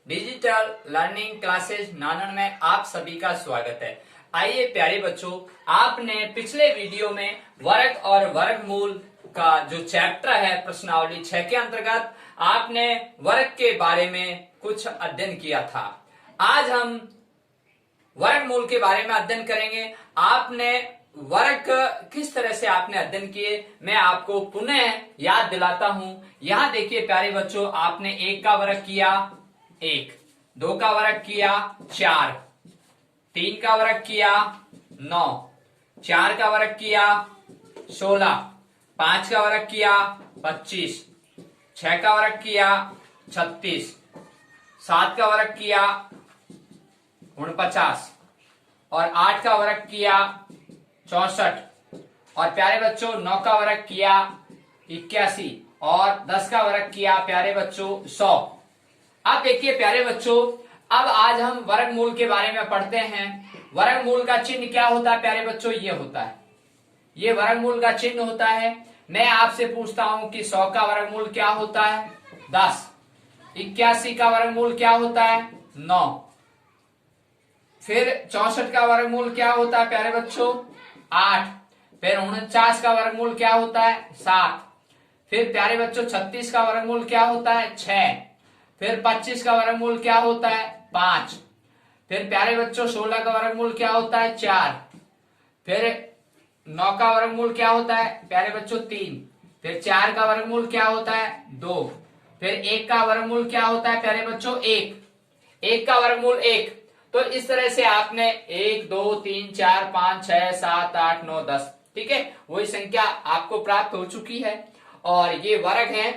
Digital learning classes नानन में आप सभी का स्वागत है। आइए प्यारे बच्चों, आपने पिछले वीडियो में वर्ग और वर्गमूल का जो चैप्टर है प्रश्नावली 6 के अंतर्गत आपने वर्ग के बारे में कुछ अध्ययन किया था। आज हम वर्गमूल के बारे में अध्ययन करेंगे। आपने वर्ग किस तरह से आपने अध्ययन किए, मैं आपको पुनः याद दिलाता हूं। यहां देखिए प्यारे बच्चों, आपने 1 का वर्ग किया 1, 2 का वर्ग किया 4, 3 का वर्ग किया 9, 4 का वर्ग किया 16, 5 का वर्ग किया 25, 6 का वर्ग किया 36, 7 का वर्ग किया 49 और 8 का वर्ग किया 64 और प्यारे बच्चों 9 का वर्ग किया 81 और 10 का वर्ग किया प्यारे बच्चों 100। अब देखिए प्यारे बच्चों, अब आज हम वर्गमूल के बारे में पढ़ते हैं। वर्गमूल का चिन्ह क्या होता है प्यारे बच्चों? ये होता है, ये वर्गमूल का चिन्ह होता है। मैं आपसे पूछता हूं कि 100 का वर्गमूल क्या होता है? 10। 81 का वर्गमूल क्या होता है? 9। फिर 64 का वर्गमूल क्या होता है प्यारे बच्चों? 8। फिर 49 का वर्गमूल क्या होता है? 7। फिर प्यारे बच्चों 36 का वर्गमूल क्या होता है? 6। फिर 25 का वर्गमूल क्या होता है? 5। फिर प्यारे बच्चों 16 का वर्गमूल क्या होता है? 4। फिर 9 का वर्गमूल क्या होता है प्यारे बच्चों? 3। फिर 4 का वर्गमूल क्या होता है? 2। फिर 1 का वर्गमूल क्या होता है प्यारे बच्चों? 1। 1 का वर्गमूल 1। तो इस तरह से आपने 1 2 3 4 5 6 7 8 9 10, ठीक है, वही संख्या आपको प्राप्त हो चुकी है। और ये वर्ग है,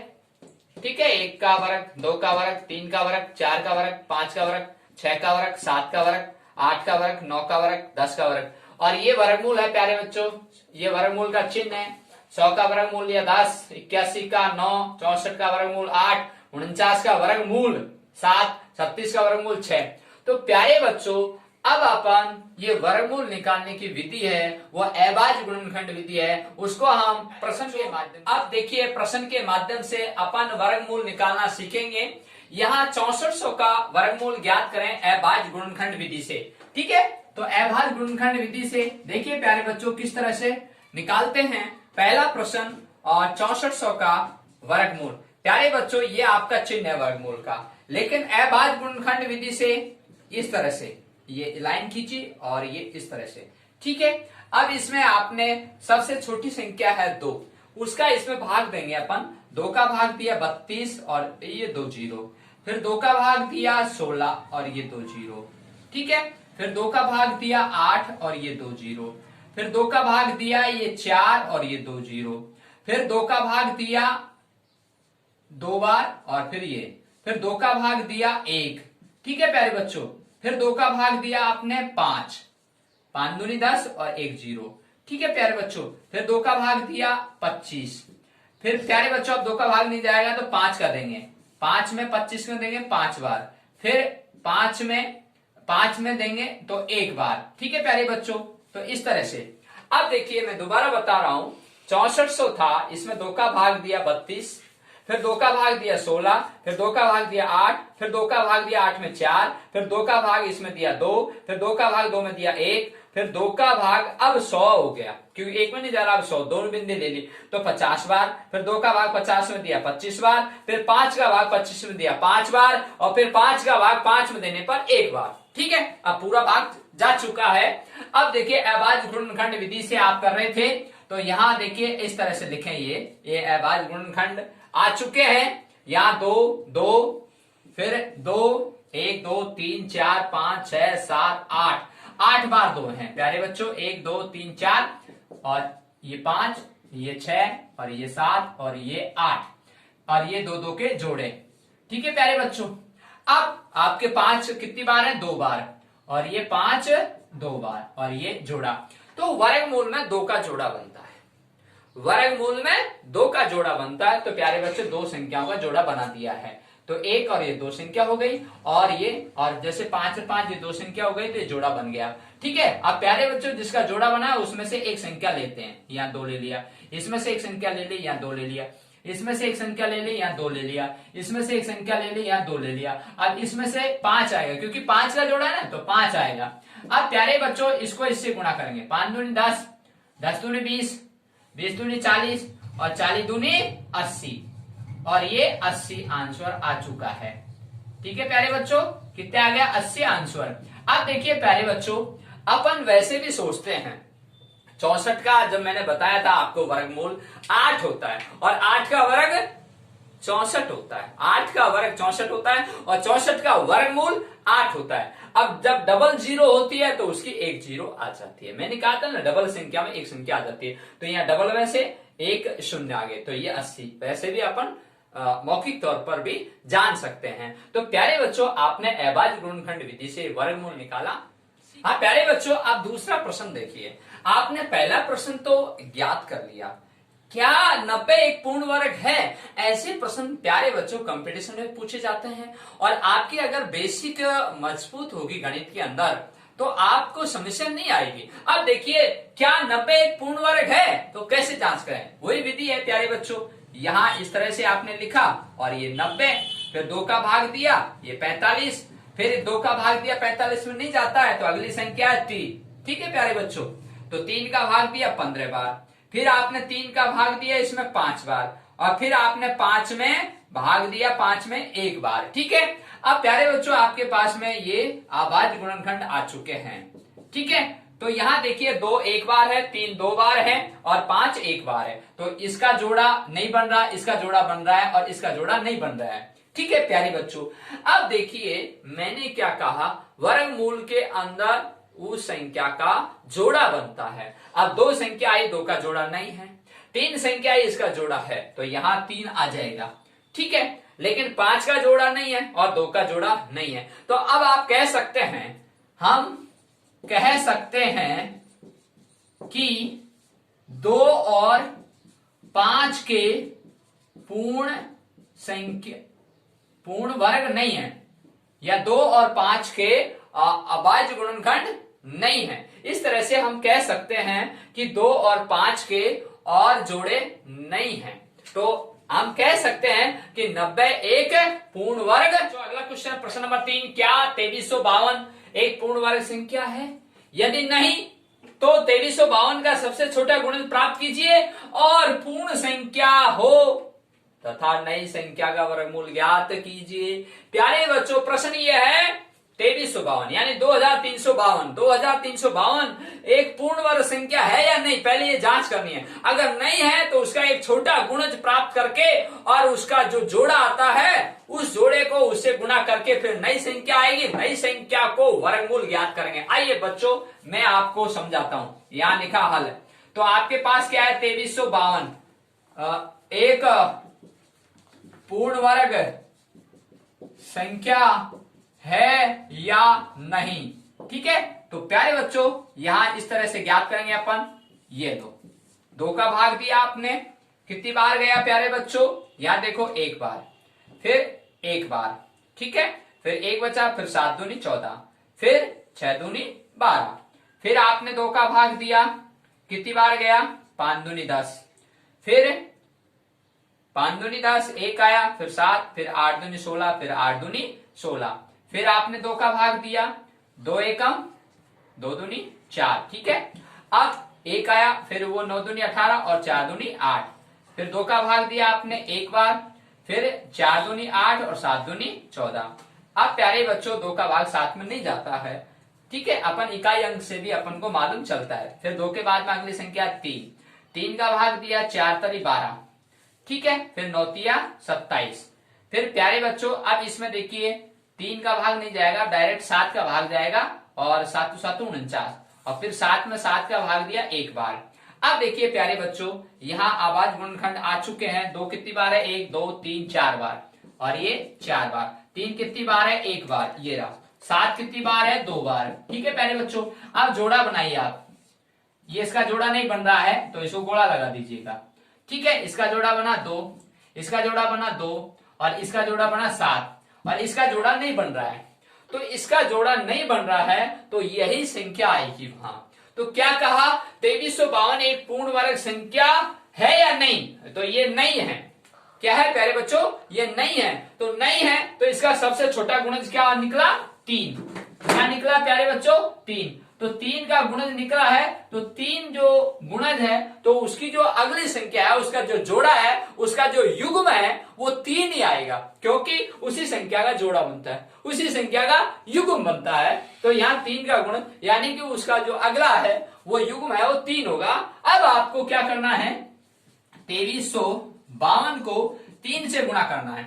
ठीक है। 1 का वर्ग, 2 का वर्ग, 3 का वर्ग, 4 का वर्ग, 5 का वर्ग, 6 का वर्ग, 7 का वर्ग, 8 का वर्ग, 9 का वर्ग, 10 का वर्ग। और ये वर्गमूल है प्यारे बच्चों, ये वर्गमूल का चिन्ह है। 100 का वर्गमूल या 10, 81 का 9, 64 का वर्गमूल 8, 49 का वर्गमूल 7, 36 का वर्गमूल 6। तो प्यारे बच्चों, अब अपन ये वर्गमूल निकालने की विधि है, वो अभाज्य गुणनखंड विधि है, उसको हम प्रश्न के माध्यम, अब देखिए प्रश्न के माध्यम से अपन वर्गमूल निकालना सीखेंगे। यहाँ 6400 का वर्गमूल ज्ञात करें अभाज्य गुणनखंड विधि से, ठीक है। तो अभाज्य गुणनखंड विधि से देखिए प्यारे बच्चों किस तरह से निकालते हैं। पहला प्रश्न और 6400 का वर्गमूल। प्यारे बच्चों ये आपका चिन्ह है वर्गमूल का, लेकिन अभाज्य गुणनखंड विधि से इस तरह से ये लाइन खींची और ये इस तरह से, ठीक है। अब इसमें आपने सबसे छोटी संख्या है 2, उसका इसमें भाग देंगे अपन। 2 का भाग दिया 32 और ये 2 जीरो। फिर 2 का भाग दिया 16 और ये 2 जीरो, ठीक है। फिर 2 का भाग दिया 8 और ये 2 जीरो। फिर 2 का भाग दिया ये 4 और ये 2 जीरो। फिर 2 का भाग दिया 2 बार और फिर ये। फिर 2 का भाग दिया 1, ठीक है प्यारे बच्चों। फिर 2 का भाग दिया आपने 5, 5 दूनी 10 और 1 जीरो, ठीक है प्यारे बच्चों। फिर 2 का भाग दिया 25। फिर प्यारे बच्चों अब 2 का भाग नहीं जाएगा तो 5 का देंगे, 5 में 25 में देंगे 5 बार। फिर 5 में देंगे तो 1 बार, ठीक है प्यारे बच्चों। तो इस तरह से अब देखिए मैं दोबारा बता रहा हूं, 6400 था, इसमें 2 का भाग दिया 32, फिर 2 का भाग दिया 16, फिर 2 का भाग दिया 8, फिर 2 का भाग दिया 8 में 4, फिर 2 का भाग इसमें दिया 2, फिर 2 का भाग 2 में दिया 1, फिर 2 का भाग अब 100 हो गया, क्योंकि 1 में नहीं जा रहा, अब 100 दोनों बिंदु ले ली तो 50 बार। फिर 2 का भाग 50 में दिया 25 बार। फिर 5 का भाग 25 में दिया 5 बार और फिर 5 का भाग 5 में देने पर 1 बार, ठीक है। अब पूरा भाग जा चुका है। अब देखिए अभाज्य गुणनखंड विधि से आप कर रहे थे, तो यहां देखिए इस तरह से लिखें, ये अभाज्य गुणनखंड आ चुके हैं। यहाँ 2 2, फिर 2 1 2 3 4 5 6 7 8, 8 बार 2 हैं प्यारे बच्चों। 1 2 3 4 और ये 5, ये 6 और ये 7 और ये 8 और ये 2 2 के जोड़े, ठीक है प्यारे बच्चों। अब आपके 5 कितनी बार है? 2 बार और ये 5 2 बार और ये जोड़ा, तो वर्गमूल में 2 का जोड़ा बनता है। वर्गमूल में 2 का जोड़ा बनता है, तो प्यारे बच्चे 2 संख्याओं का जोड़ा बना दिया है। तो 1 और ये 2 संख्या हो गई और ये, और जैसे 5 और 5 ये 2 संख्या हो गई, तो ये जोड़ा बन गया, ठीक है। अब प्यारे बच्चों जिसका जोड़ा बना है उसमें से एक संख्या लेते हैं, यहाँ 2 ले लिया, इसमें से एक संख्या ले ली, यहाँ 2 ले लिया। इसमें से एक संख्या ले ली, यहाँ 2 ले लिया, इसमें से एक संख्या ले ली, यहाँ 2 ले लिया। अब इसमें से 5 आएगा, क्योंकि 5 का जोड़ा है ना, तो 5 आएगा। अब प्यारे बच्चों इसको इससे गुणा करेंगे, 5 दूनी 10, 10 दूनी 20, 20 दूनी 40 और 40 दूनी 80, और ये 80 आंसर आ चुका है। ठीक है प्यारे बच्चों, कितने आ गया? 80 आंसर। अब देखिए प्यारे बच्चों, अपन वैसे भी सोचते हैं 64 का, जब मैंने बताया था आपको वर्गमूल 8 होता है, और 8 का वर्ग 64 होता है, 8 का वर्ग 64 होता है, और 64 का वर्गमूल 8 होता है। अब जब डबल जीरो होती है तो उसकी एक जीरो आ जाती है। मैंने कहा था ना, डबल संख्या में एक संख्या आ जाती है, तो यहाँ डबल में से एक शून्य आ गए, तो ये 80। वैसे भी अपन मौखिक तौर पर भी जान सकते हैं। तो प्यारे बच्चों, आपने अभाज्य गुणनखंड विधि से वर्गमूल निकाला। हाँ प्यारे बच्चों, आप दूसरा प्रश्न देखिए। आपने पहला प्रश्न तो ज्ञात कर लिया, क्या 90 एक पूर्ण वर्ग है? ऐसे प्रश्न प्यारे बच्चों कंपटीशन में पूछे जाते हैं, और आपकी अगर बेसिक मजबूत होगी गणित के अंदर तो आपको समस्या नहीं आएगी। अब देखिए, क्या 90 एक पूर्ण वर्ग है? तो कैसे जांच करें? वही विधि है प्यारे बच्चों। यहां इस तरह से आपने लिखा, और ये 90, फिर 2 का भाग दिया, ये 45, फिर 2 का भाग दिया, 45 में नहीं जाता है तो अगली संख्या है 3। ठीक है प्यारे बच्चों, तो 3 का भाग दिया 15 बार, फिर आपने 3 का भाग दिया इसमें 5 बार, और फिर आपने 5 में भाग दिया 5 में 1 बार। ठीक है, अब प्यारे बच्चों आपके पास में ये अभाज्य गुणनखंड आ चुके हैं। ठीक है, तो यहां देखिए 2 एक बार है, 3 2 बार है, और 5 एक बार है, तो इसका जोड़ा नहीं बन रहा, इसका जोड़ा बन रहा है, और इसका जोड़ा नहीं बन रहा है। ठीक है प्यारे बच्चों, अब देखिए मैंने क्या कहा, वर्गमूल के अंदर उस संख्या का जोड़ा बनता है। अब 2 संख्या आई, 2 का जोड़ा नहीं है, 3 संख्या आई, इसका जोड़ा है, तो यहां 3 आ जाएगा। ठीक है, लेकिन 5 का जोड़ा नहीं है और 2 का जोड़ा नहीं है, तो अब आप कह सकते हैं, हम कह सकते हैं कि 2 और 5 के पूर्ण संख्या, पूर्ण वर्ग नहीं है, या 2 और 5 के अभाज्य गुणनखंड नहीं है। इस तरह से हम कह सकते हैं कि 2 और 5 के और जोड़े नहीं हैं, तो हम कह सकते हैं कि 90 एक पूर्ण वर्ग। तो अगला क्वेश्चन, प्रश्न नंबर 3, क्या 2352 एक पूर्ण वर्ग संख्या है? यदि नहीं तो 2352 का सबसे छोटा गुणन प्राप्त कीजिए और पूर्ण संख्या हो तथा नई संख्या का वर्गमूल ज्ञात कीजिए। प्यारे बच्चों, प्रश्न यह है 2352 यानी 2352 एक पूर्ण वर्ग संख्या है या नहीं, पहले ये जांच करनी है। अगर नहीं है तो उसका एक छोटा गुणज प्राप्त करके और उसका जो जोड़ा आता है उस जोड़े को उससे गुणा करके फिर नई संख्या आएगी, नई संख्या को वर्गमूल ज्ञात करेंगे। आइए बच्चों मैं आपको समझाता हूं। यहां लिखा हल, तो आपके पास क्या है 2352 एक पूर्ण वर्ग संख्या है या नहीं। ठीक है, तो प्यारे बच्चों यहां इस तरह से ज्ञात करेंगे अपन। ये 2 का भाग दिया आपने, कितनी बार गया प्यारे बच्चों? यहां देखो 1 बार, फिर 1 बार, ठीक है, फिर 1 बचा, फिर 7 दूनी 14, फिर 6 दूनी 12, फिर आपने 2 का भाग दिया, कितनी बार गया? 5 दूनी 10, फिर 5 दूनी 10 1 आया, फिर 7, फिर 8 दूनी 16, फिर 8 दूनी 16, फिर आपने 2 का भाग दिया, 2 एकम 2 दूनी 4, ठीक है। अब 1 आया, फिर वो 9 दूनी 18 और 4 दूनी 8, फिर 2 का भाग दिया आपने 1 बार, फिर 4 दूनी 8 और 7 दूनी 14। अब प्यारे बच्चों 2 का भाग 7 में नहीं जाता है, ठीक है, अपन इकाई अंक से भी अपन को मालूम चलता है। फिर 2 के बाद में अगली संख्या 3 का भाग दिया, 4 तरी 12, ठीक है, फिर 9 तिया 27। फिर प्यारे बच्चों अब इसमें देखिए 3 का भाग नहीं जाएगा, डायरेक्ट 7 का भाग जाएगा, और 7 7 49, और फिर 7 में 7 का भाग दिया 1 बार। अब देखिए प्यारे बच्चों यहाँ अभाज्य गुणनखंड आ चुके हैं। 2 कितनी बार है? 1 2 3 4 बार, और ये 4 बार। 3 कितनी बार है? 1 बार, ये रहा। 7 कितनी बार है? 2 बार, ठीक है प्यारे बच्चों। अब जोड़ा बनाइए आप, ये इसका जोड़ा नहीं बन रहा है तो इसको गोला लगा दीजिएगा, ठीक है। इसका जोड़ा बना 2, इसका जोड़ा बना 2, और इसका जोड़ा बना 7, और इसका जोड़ा नहीं बन रहा है। तो इसका जोड़ा नहीं बन रहा है तो यही संख्या आएगी वहां। तो क्या कहा? 2352 एक पूर्ण वर्ग संख्या है या नहीं? तो ये नहीं है, क्या है प्यारे बच्चों, ये नहीं है। तो नहीं है तो इसका सबसे छोटा गुणज क्या निकला, 3। क्या निकला प्यारे बच्चों, 3। तो 3 का गुणज निकला है, तो 3 जो गुणज है तो उसकी जो अगली संख्या है, उसका जो जोड़ा है, उसका जो युग्म है वो 3 ही आएगा, क्योंकि उसी संख्या का जोड़ा बनता है, उसी संख्या का युग्म बनता है। तो यहाँ 3 का गुण यानी कि उसका जो अगला है वो युग्म है वो 3 होगा। अब आपको क्या करना है, 2352 को 3 से गुणा करना है,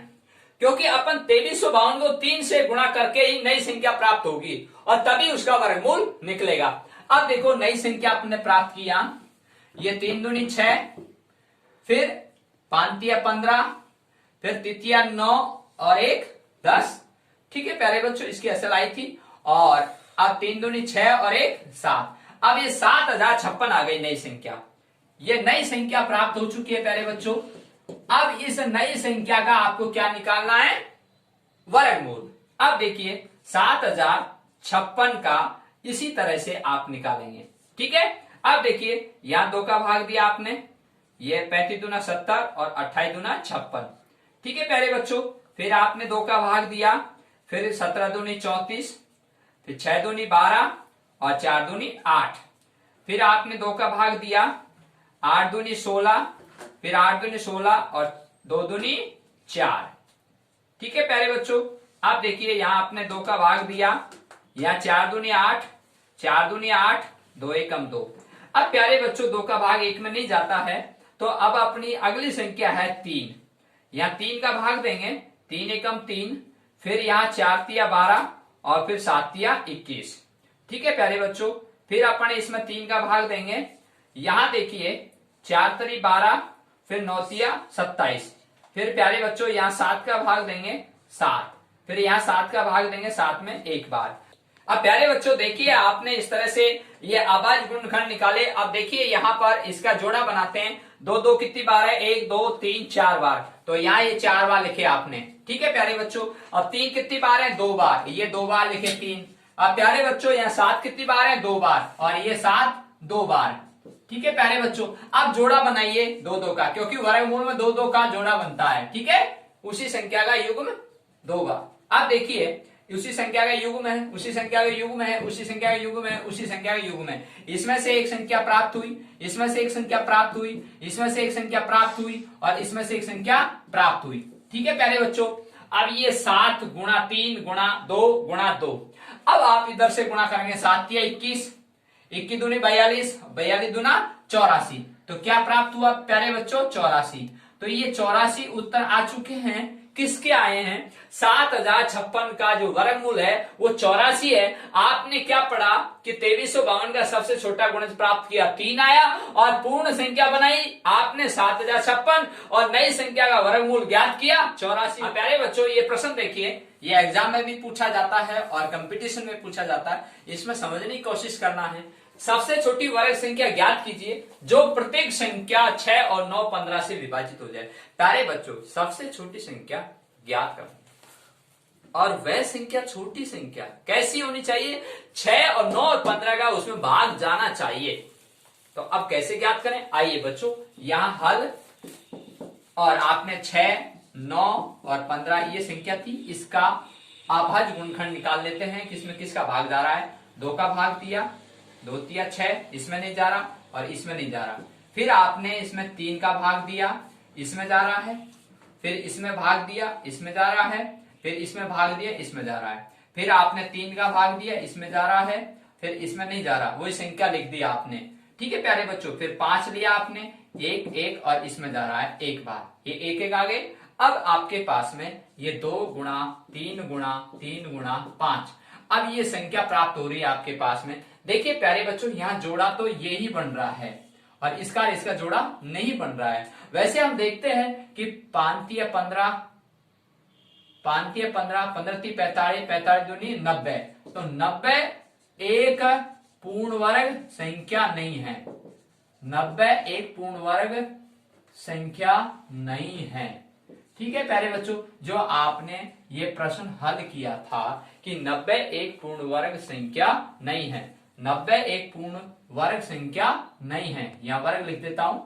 क्योंकि अपन 2352 को 3 से गुणा करके ही नई संख्या प्राप्त होगी और तभी उसका वर्गमूल निकलेगा। अब देखो नई संख्या आपने प्राप्त किया, ये 3 दूनी 6, फिर 5 तिया 15, फिर तृतीया 9 और 1 10। ठीक है प्यारे बच्चों, इसकी असल आई थी। और अब 3 दूनी 6 और 1 7। अब ये 7056 आ गई नई संख्या, ये नई संख्या प्राप्त हो चुकी है प्यारे बच्चों। अब इस नई संख्या का आपको क्या निकालना है, वर्गमूल। अब देखिए 7056 का इसी तरह से आप निकालेंगे। ठीक है, अब देखिए यहां 2 का भाग दिया आपने, ये 35 दूना 70 और 28 दूना 56। ठीक है प्यारे बच्चों, फिर आपने 2 का भाग दिया, फिर 17 दूनी 34, फिर 6 दूनी 12 और 4 दूनी 8। फिर आपने 2 का भाग दिया, 8 दूनी 16, फिर 8 दूनी 16 और 2 दूनी 4। ठीक है प्यारे बच्चों, आप देखिए यहां आपने 2 का भाग दिया, यहां 4 दूनी 8, 4 दूनी 8, 2 एकम 2। अब प्यारे बच्चों 2 का भाग 1 में नहीं जाता है, तो अब अपनी अगली संख्या है 3, यहां 3 का भाग देंगे, 3 एकम 3, फिर यहां 4 तिया 12 और फिर 7 तिया 21। ठीक है प्यारे बच्चों, फिर अपन इसमें 3 का भाग देंगे, यहां देखिए 4 तरी 12, फिर 9 तिया 27, फिर प्यारे बच्चों यहां 7 का भाग देंगे 7, फिर यहां 7 का भाग देंगे 7 में एक बार। अब प्यारे बच्चों देखिए आपने इस तरह से ये अभाज्य गुणनखंड निकाले। अब देखिए यहाँ पर इसका जोड़ा बनाते हैं, 2 2 कितनी बार है, 1 2 3 4 बार, तो यहाँ ये 4 बार लिखे आपने। ठीक है प्यारे बच्चों, अब 3 कितनी बार है, 2 बार, ये 2 बार लिखे 3। अब प्यारे बच्चों यहाँ 7 कितनी बार है, 2 बार, और ये 7 2 बार। ठीक है प्यारे बच्चों, अब जोड़ा बनाइए 2 2 का, क्योंकि वर्गमूल में 2 2 का जोड़ा बनता है। ठीक है, उसी संख्या का युग्म 2 बार। अब देखिए उसी संख्या का युग्म है, उसी संख्या का युग्म है, उसी संख्या का युग्म है, उसी संख्या का युग्म है। इसमें से एक संख्या प्राप्त हुई, इसमें से एक संख्या प्राप्त हुई, इसमें से एक संख्या प्राप्त हुई और इसमें से एक संख्या प्राप्त हुई। ठीक है प्यारे बच्चों, अब ये 7 गुणा 3 गुणा 2 गुणा 2। अब आप इधर से गुणा करेंगे, 7 तिया 21, 21 दूनी 42, 42 दूना 84। तो क्या प्राप्त हुआ प्यारे बच्चों, 84। तो ये 84 उत्तर आ चुके हैं, किसके आए हैं, 7056 का जो वर्गमूल है वो 84 है। आपने क्या पढ़ा कि 2352 का सबसे छोटा गुणज प्राप्त किया, 3 आया और पूर्ण संख्या बनाई आपने 7056 और नई संख्या का वर्गमूल ज्ञात किया 84। प्यारे बच्चों ये प्रश्न देखिए, ये एग्जाम में भी पूछा जाता है और कंपटीशन में पूछा जाता है, इसमें समझने की कोशिश करना है। सबसे छोटी वर्ग संख्या ज्ञात कीजिए जो प्रत्येक संख्या 6 और 9 15 से विभाजित हो जाए। प्यारे बच्चों सबसे छोटी संख्या ज्ञात करना, और वह संख्या छोटी संख्या कैसी होनी चाहिए, 6 और 9 और 15 का उसमें भाग जाना चाहिए। तो अब कैसे ज्ञात करें, आइए बच्चों यहां हल, और आपने 6 9 और 15 ये संख्या थी, इसका अभाज्य गुणनखंड निकाल लेते हैं, किसमें किसका भाग जा रहा है। 2 का भाग दिया, 2 तिया 6, इसमें नहीं जा रहा और इसमें नहीं जा रहा। फिर आपने इसमें 3 का भाग दिया, इसमें जा रहा है, फिर इसमें भाग दिया, इसमें जा रहा है, फिर इसमें भाग दिया, इसमें जा रहा है, फिर आपने 3 का भाग दिया, इसमें जा रहा है, फिर इसमें नहीं जा रहा, वही संख्या लिख दी आपने। ठीक है प्यारे बच्चों, फिर 5 लिया आपने, 1 1 और इसमें जा रहा है एक बार, ये 1 1 आ गए। अब आपके पास में ये 2 गुणा 3 गुणा 3 गुणा 5, अब ये संख्या प्राप्त हो रही है आपके पास में। देखिए प्यारे बच्चों यहाँ जोड़ा तो ये ही बन रहा है और इसका जोड़ा नहीं बन रहा है। वैसे हम देखते हैं कि 5 तिया 15, 5 तिया 15, 15 ती 45, 45 दूनी 90, तो 90 एक पूर्ण वर्ग संख्या नहीं है, 90 एक पूर्ण वर्ग संख्या नहीं है। ठीक है प्यारे बच्चों, जो आपने ये प्रश्न हल किया था कि 90 एक पूर्ण वर्ग संख्या नहीं है, 90 एक पूर्ण वर्ग संख्या नहीं है, यहां वर्ग लिख देता हूं।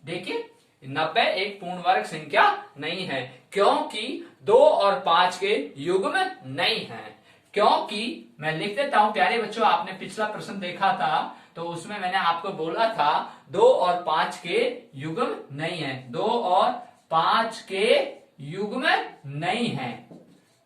देखिए 90 एक पूर्ण वर्ग संख्या नहीं है, क्योंकि 2 और 5 के युग्म नहीं है। क्योंकि मैं लिख देता हूं प्यारे बच्चों, आपने पिछला प्रश्न देखा था तो उसमें मैंने आपको बोला था 2 और 5 के युग्म नहीं है, 2 और 5 के युग्म नहीं है।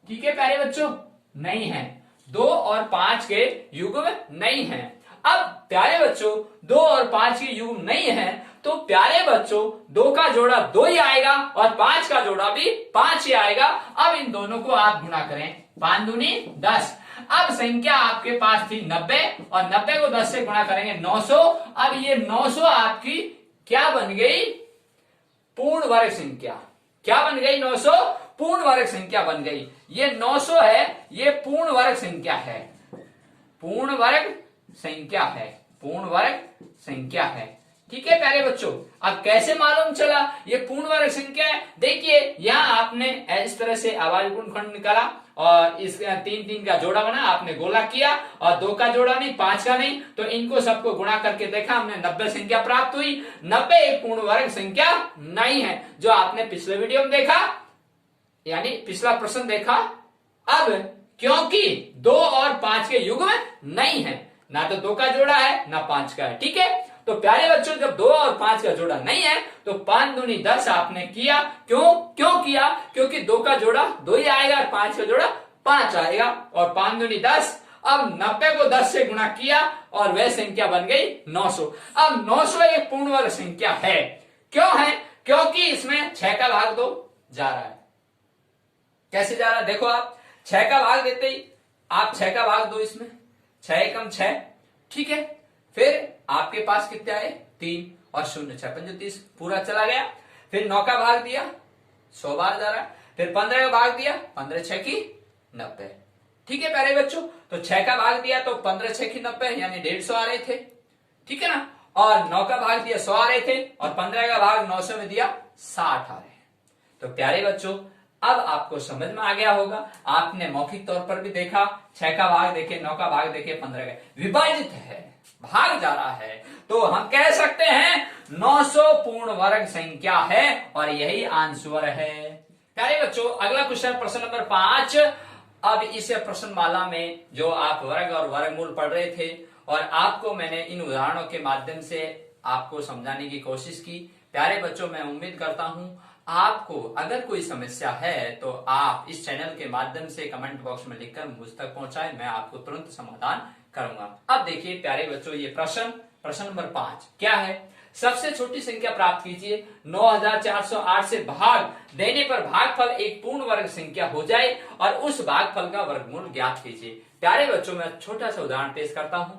ठीक है प्यारे बच्चों, नहीं है, 2 और 5 के युग्म नहीं है। अब प्यारे बच्चों 2 और 5 के युग्म नहीं है तो प्यारे बच्चों 2 का जोड़ा 2 ही आएगा और 5 का जोड़ा भी 5 ही आएगा। अब इन दोनों को आप गुणा करें, 5 दूनी 10। अब संख्या आपके पास थी 90 और 90 को 10 से गुणा करेंगे 900। अब ये 900 आपकी क्या बन गई? पूर्ण वर्ग संख्या। क्या बन गई? 900 पूर्ण वर्ग संख्या बन गई। ये 900 है, ये पूर्ण वर्ग संख्या है, पूर्ण वर्ग संख्या है, पूर्ण वर्ग संख्या है। ठीक है प्यारे बच्चों, अब कैसे मालूम चला ये पूर्ण वर्ग संख्या है? देखिए यहाँ आपने इस तरह से आवाज गुणनखंड निकाला और इस 3 का जोड़ा बना, आपने गोला किया और 2 का जोड़ा नहीं, 5 का नहीं, तो इनको सबको गुणा करके देखा, हमने 90 संख्या प्राप्त हुई। 90 एक पूर्ण वर्ग संख्या नहीं है, जो आपने पिछले वीडियो में देखा, यानी पिछला प्रश्न देखा। अब क्योंकि 2 और 5 के युग्म नहीं है, ना तो 2 का जोड़ा है ना 5 का है। ठीक है, तो प्यारे बच्चों जब 2 और 5 का जोड़ा नहीं है तो 5 दूनी 10 आपने किया। क्यों किया? क्योंकि 2 का जोड़ा 2 ही आएगा और 5 का जोड़ा 5 आएगा और 5 दूनी 10। अब 90 को 10 से गुणा किया और वह संख्या बन गई 900। अब 900 एक पूर्ण वर्ग संख्या है। क्यों है? क्योंकि इसमें 6 का भाग 2 जा रहा है। कैसे जा रहा है? देखो आप 6 का भाग देते ही आप 6 का भाग दो, इसमें 6 एकम 6। ठीक है, फिर आपके पास कितने आए? 3 और 0, 6 पंजे 30, पूरा चला गया। फिर 9 का भाग दिया, 100 बार जा रहा है। फिर 15 का भाग दिया, 15 6 की 90। ठीक है प्यारे बच्चों, तो 6 का भाग दिया तो 15 6 की 90 यानी 150 आ रहे थे। ठीक है ना, और 9 का भाग दिया 100 आ रहे थे और 15 का भाग 900 में दिया 60 आ रहे हैं। तो प्यारे बच्चों अब आपको समझ में आ गया होगा, आपने मौखिक तौर पर भी देखा, 6 का भाग देखे, 9 का भाग देखे, 15 का विभाजित है, भाग जा रहा है, तो हम कह सकते हैं 900 पूर्ण वर्ग संख्या है और यही आंसर है। प्यारे बच्चों अगला क्वेश्चन प्रश्न नंबर 5। अब इस प्रश्नमाला में जो आप वर्ग और वर्गमूल पढ़ रहे थे और आपको मैंने इन उदाहरणों के माध्यम से आपको समझाने की कोशिश की। प्यारे बच्चों मैं उम्मीद करता हूं आपको अगर कोई समस्या है तो आप इस चैनल के माध्यम से कमेंट बॉक्स में लिखकर मुझ तक पहुंचाएं, मैं आपको तुरंत समाधान करूंगा। अब देखिए प्यारे बच्चों ये प्रश्न नंबर 5 क्या है? सबसे छोटी संख्या प्राप्त कीजिए। 9408 से भाग देने पर भागफल एक पूर्ण वर्ग संख्या हो जाए और उस भागफल का वर्गमूल ज्ञात कीजिए। प्यारे बच्चों मैं छोटा सा उदाहरण पेश करता हूं।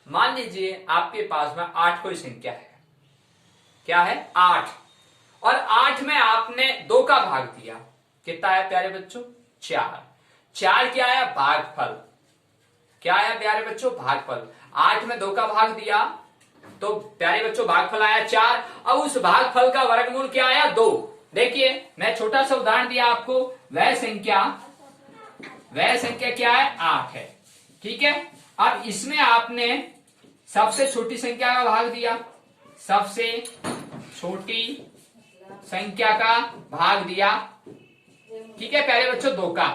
मान लीजिए आपके पास में 8 कोई संख्या है। क्या है? 8, और 8 में आपने 2 का भाग दिया। कितना है प्यारे बच्चों? 4। 4 क्या है? भागफल। क्या है प्यारे बच्चों? भागफल। 8 में 2 का भाग दिया तो प्यारे बच्चों भागफल आया 4। अब उस भागफल का वर्गमूल क्या आया? 2। देखिए मैं छोटा सा उदाहरण दिया आपको, वह संख्या क्या है? 8 है। ठीक है, अब इसमें आपने सबसे छोटी संख्या का भाग दिया, सबसे छोटी संख्या का भाग दिया। ठीक है प्यारे बच्चों 2 का,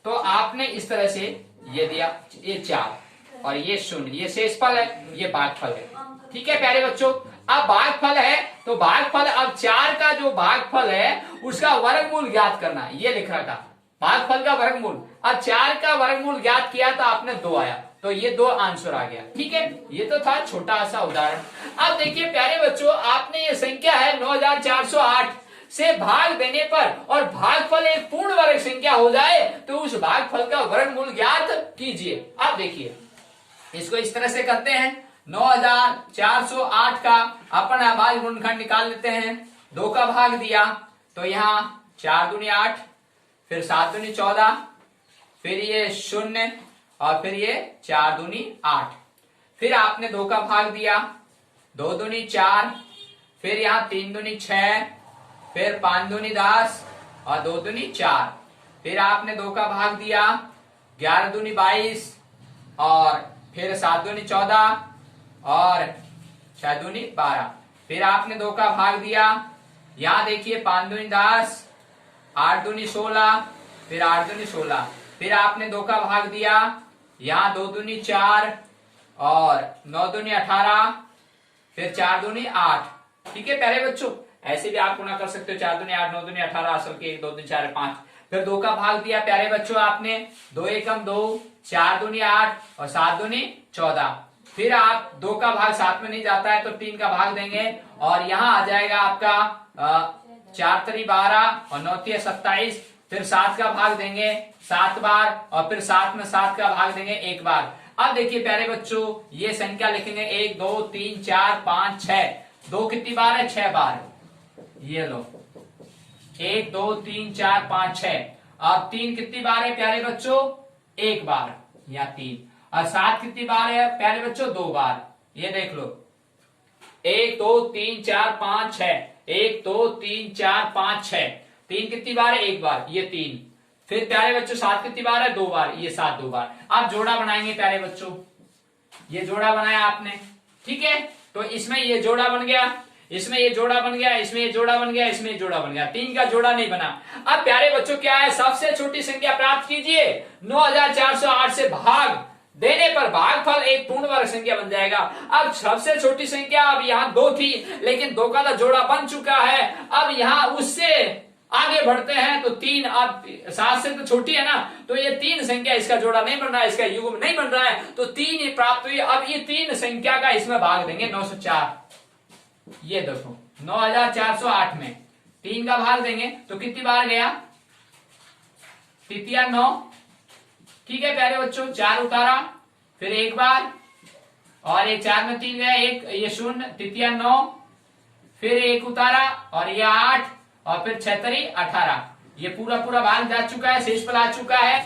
तो आपने इस तरह से ये दिया, ये 4 और ये 0, ये शेषफल है, ये भागफल है। ठीक है प्यारे बच्चों, अब भागफल है तो भागफल, अब 4 का जो भागफल है उसका वर्गमूल ज्ञात करना, ये लिख रहा था भागफल का वर्गमूल। अब 4 का वर्गमूल ज्ञात किया तो आपने 2 आया, तो ये 2 आंसर आ गया। ठीक है, ये तो था छोटा सा उदाहरण। अब देखिए प्यारे बच्चों आपने ये संख्या है 9408 से भाग देने पर और भागफल एक पूर्ण वर्ग संख्या हो जाए तो उस भागफल का वर्गमूल ज्ञात कीजिए। अब देखिए इसको इस तरह से करते हैं, 9408 का अपन आवाज गुणनखंड निकाल लेते हैं। 2 का भाग दिया तो यहाँ 4 दूनी 8, फिर 7 दूनी 14, फिर ये 0 और फिर ये 4 दूनी 8। फिर आपने 2 का भाग दिया, 2 दूनी 4, फिर यहाँ 3 दूनी 6, फिर 5 दूनी 10 और 2 दूनी 4। फिर आपने 2 का भाग दिया, 11 दूनी 22 और फिर 7 दूनी 14 और 6 दूनी 12। फिर आपने 2 का भाग दिया, यहाँ देखिए 5 दूनी 10, 8 दूनी 16, फिर 8 दूनी 16, फिर आपने 2 का भाग दिया, यहाँ 2 दूनी 4 और 9 दूनी 18, फिर 4 दूनी 8। ठीक है प्यारे बच्चों, ऐसे भी आप गुणा कर सकते हो, 4 दूनी 8, 9 दूनी 18, असल के 1 2 दूनी 4 5। फिर 2 का भाग दिया प्यारे बच्चों आपने, 2 एकम 2, 4 दूनी 8 और 7 दूनी 14। फिर आप 2 का भाग 7 में नहीं जाता है तो 3 का भाग देंगे और यहाँ आ जाएगा आपका 4 3 12 और 9 3 27। फिर 7 का भाग देंगे 7 बार और फिर 7 में 7 का भाग देंगे 1 बार। अब देखिए प्यारे बच्चों, ये संख्या लिखेंगे 1 2 3 4 5 6। 2 कितनी बार है? 6 बार। ये लो 1 2 3 4 5 6। अब 3 कितनी बार है प्यारे बच्चों? 1 बार या 3। और 7 कितनी बार है प्यारे बच्चों? 2 बार। ये देख लो 1 2 3 4 5 6, 1 2 3 4 5 6। 3 कितनी बार है? 1 बार, ये 3। फिर प्यारे बच्चों 7 कितनी बार है? 2 बार, ये 7 2 बार। आप जोड़ा बनाएंगे प्यारे बच्चों, ये जोड़ा बनाया आपने, ठीक है। तो इसमें ये जोड़ा बन गया, इसमें ये जोड़ा बन गया, इसमें ये जोड़ा बन गया, इसमें ये जोड़ा बन गया। 3 का जोड़ा नहीं बना। अब प्यारे बच्चों क्या है? सबसे छोटी संख्या प्राप्त कीजिए। 9408 से भाग देने पर भागफल एक पूर्ण वर्ग संख्या बन जाएगा। अब सबसे छोटी संख्या अब यहाँ 2 थी, लेकिन 2 का तो जोड़ा बन चुका है। अब यहाँ उससे आगे बढ़ते हैं तो 3, अब 7 से तो छोटी है ना, तो ये 3 संख्या, इसका जोड़ा नहीं बन रहा है, इसका युग्म नहीं बन रहा है, तो 3 ही प्राप्त हुई। अब ये 3 संख्या का इसमें भाग देंगे 904। ये देखो 9408 में 3 का भाग देंगे तो कितनी बार गया? तृतीया 9। ठीक है प्यारे बच्चों, 4 उतारा, फिर 1 बार और ये 4 में 3 गया, 1 ये 0, तृतीया 9, फिर 1 उतारा और ये 8 और फिर 6 3 18। ये पूरा पूरा भाग जा चुका है, शेषफल आ चुका है।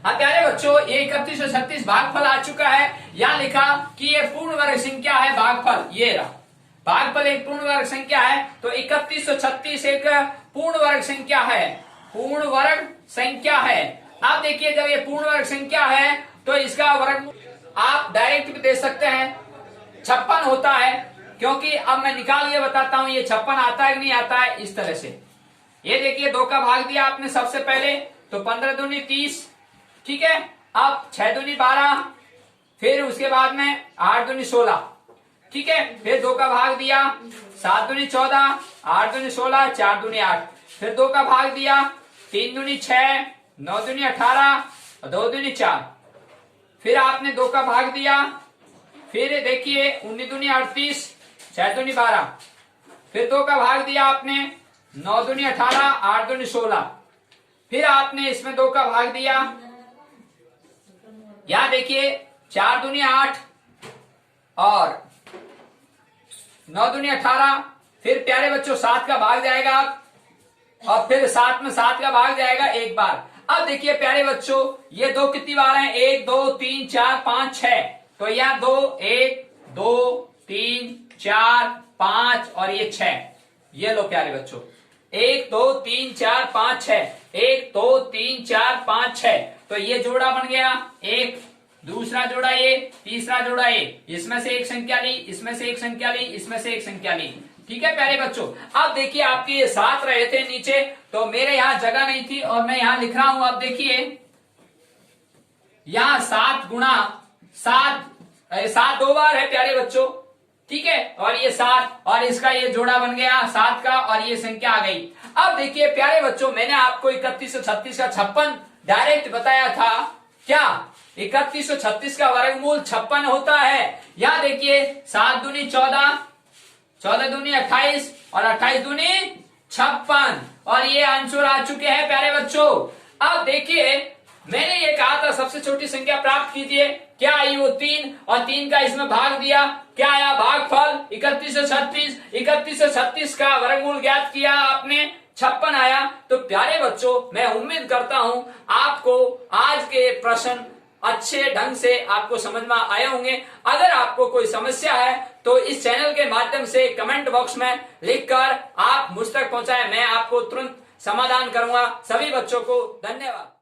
अब प्यारे बच्चों ये 3136 भागफल आ चुका है। यहाँ लिखा कि ये पूर्ण वर्ग संख्या है भागफल, ये रहा भागफल एक पूर्ण वर्ग संख्या है। तो 3136 एक पूर्ण वर्ग संख्या है, पूर्ण वर्ग संख्या है। अब देखिए जब ये पूर्ण वर्ग संख्या है तो इसका वर्ग आप डायरेक्ट भी दे सकते हैं, 56 होता है। क्योंकि अब मैं निकाल के बताता हूं ये 56 आता है कि नहीं आता है। इस तरह से ये देखिए 2 का भाग दिया आपने सबसे पहले, तो 15 दूनी 30, ठीक है। अब 6 दूनी 12, फिर उसके बाद में 8 दूनी 16, ठीक है। फिर 2 का भाग दिया, 7 दूनी 14, 8 दूनी 16, 4 दूनी 8। फिर 2 का भाग दिया, 3 दूनी 6, 9 दूनी 18, 2 दूनी 4। फिर आपने 2 का भाग दिया, फिर देखिए 19 दूनी 38, 6 दूनी 12। फिर 2 का भाग दिया आपने, 9 दूनी 18, 8 दूनी 16। फिर आपने इसमें 2 का भाग दिया, यहां देखिए 4 दूनी 8 और 9 दूनी 18। फिर प्यारे बच्चों 7 का भाग जाएगा और फिर 7 में 7 का भाग जाएगा 1 बार। अब देखिए प्यारे बच्चों ये 2 कितनी बार है? 1 2 3 4 5 6। तो यहाँ 2 1 2 3 4 5 और ये 6। ये लो प्यारे बच्चों 1 2 3 4 5 6, 1 2 3 4 5 6। तो ये जोड़ा बन गया, एक दूसरा जोड़ा ये, तीसरा जोड़ा ये, इसमें से एक संख्या ली, इसमें से एक संख्या ली, इसमें से एक संख्या ली। ठीक है प्यारे बच्चों। अब देखिए आपके ये 7 रहे थे नीचे, तो मेरे यहाँ जगह नहीं थी और मैं यहाँ लिख रहा हूं। अब देखिए यहाँ 7 गुणा 7 2 बार है प्यारे बच्चों, ठीक है। और ये 7 और इसका ये जोड़ा बन गया 7 का और ये संख्या आ गई। अब देखिए प्यारे बच्चों मैंने आपको 3136 का 56 डायरेक्ट बताया था। क्या 3136 का वर्गमूल 56 होता है? यहां देखिए 7 दूनी 14, 14 दूनी 28 और 28 दूनी 56 और ये आंसर आ चुके हैं प्यारे बच्चों। अब देखिए मैंने ये कहा था सबसे छोटी संख्या प्राप्त कीजिए, क्या आई? वो 3 और 3 का इसमें भाग दिया, क्या आया? भागफल 3136। 3136 का वर्गमूल ज्ञात किया आपने, 56 आया। तो प्यारे बच्चों मैं उम्मीद करता हूं आपको आज के प्रश्न अच्छे ढंग से आपको समझ में आए होंगे। अगर आपको कोई समस्या है तो इस चैनल के माध्यम से कमेंट बॉक्स में लिखकर आप मुझ तक पहुंचाएं, मैं आपको तुरंत समाधान करूंगा। सभी बच्चों को धन्यवाद।